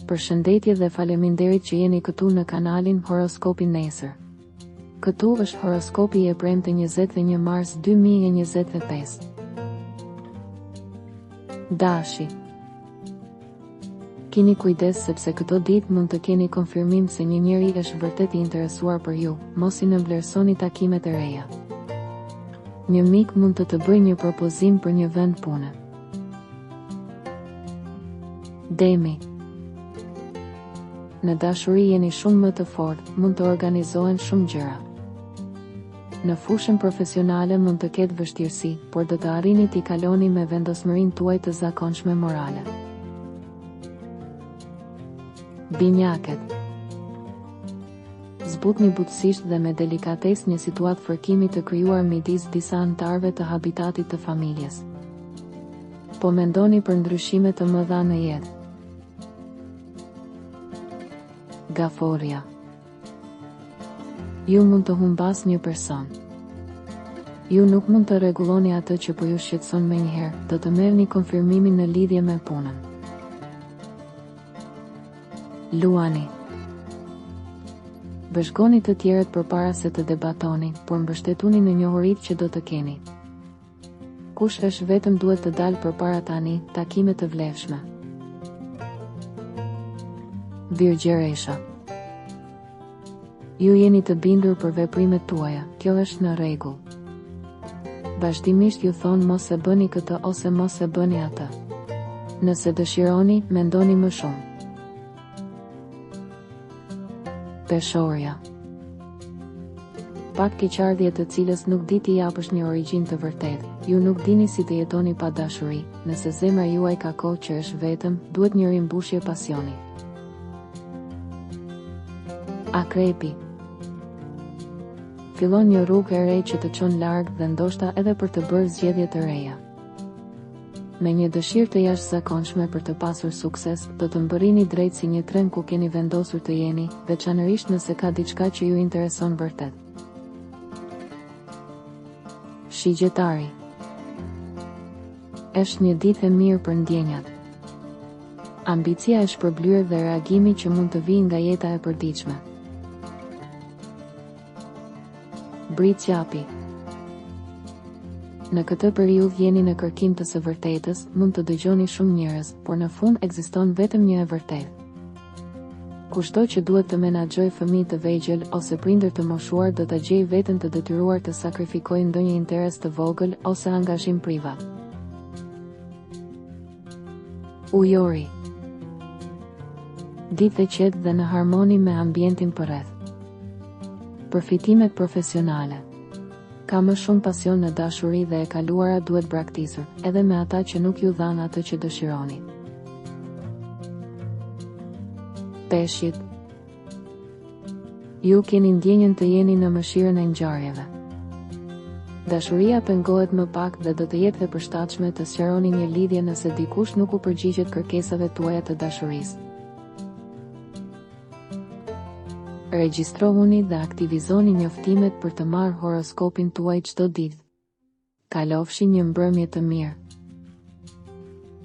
Përshëndetje dhe faleminderit që jeni këtu në kanalin Horoskopi Nesër. Këtu është horoskopi i premte 21 mars 2025. Dashi. Kini kujdes sepse këto ditë mund të keni konfirmim se një njeri është vërtet i interesuar për ju, mos i nënvlerësoni takimet e reja. Një mik mund të bëjë një propozim për një vend pune. Demi. Në dashuri jeni shumë më të fortë, mund të organizohen shumë gjëra. Në fushën profesionale mund të ketë vështirësi, por do të arrini t'i kaloni me vendosmërinë tuaj të zakonshme morale. Binjakët. Zbutni butësisht dhe me delikatesë një situatë fërkimi të krijuar midis disa anëtarëve të habitatit të familjes. Po mendoni për ndryshime të mëdha në jetë. Gaforja. Ju mund të humbas një person. Ju nuk mund të rregulloni atë që po ju shqetëson menjëherë, do të merrni konfirmimin në lidhje me punën. Luani. Bashkoni të tjerët përpara se të debatoni, por mbështetuni në njohuritë që do të keni. Kush është vetëm duhet të dalë përpara tani, takime të vlefshme. Virgjëresha. Ju jeni të bindur për veprimet tuaja, kjo është në rregull. Vazhdimisht ju thonë mos e bëni këtë ose mos e bëni atë. Nëse dëshironi, mendoni më shumë. Peshorja. Pak keqardhje të cilës nuk di t'i japësh një origjinë të vërtetë, ju nuk dini si të jetoni pa dashuri, nëse zemra juaj ka kohë që është vetëm, duhet një rimbushje pasioni. Akrepi. Fillon një rrugë e re që të çon larg dhe ndoshta edhe për të bërë zgjedhje të reja. Me një dëshirë të jashtëzakonshme për të pasur sukses, do të mbërrini drejt si një tren ku keni vendosur të jeni, veçanërisht nëse ka diçka që ju intereson vërtet. Shigjetari. Është një ditë e mirë për ndjenjat. Ambicia e shpërblyer dhe reagimi që mund të vijë nga jeta e përditshme. Britsjapi. Në këtë periudhë jeni në kërkim të së vërtetës, mund të dëgjoni shumë njerëz, por në fund ekziston vetëm një e vërtetë. Kushdo që duhet të menaxhojë fëmijë të vegjël ose prindër të moshuar do ta gjejë veten të detyruar të sakrifikojë ndonjë interes të vogël ose angazhim privat. Ujori. Ditë e qetë dhe në harmoni me ambientin përreth. Përfitimet profesionale. Ka më shumë pasion në dashuri dhe e kaluara duhet braktisur, edhe me ata që nuk ju dhanë atë që dëshironi. Peshqit. Ju keni ndjenjën të jeni në mëshirën e ngjarjeve. Dashuria pengohet më pak dhe do të jetë e përshtatshme të sqaroni një lidhje nëse dikush nuk u përgjigjet kërkesave tuaja të dashurisë. Regjistrohuni dhe aktivizoni njoftimet për të marrë horoskopin tuaj çdo ditë. Kalofshi një mbrëmje të mirë.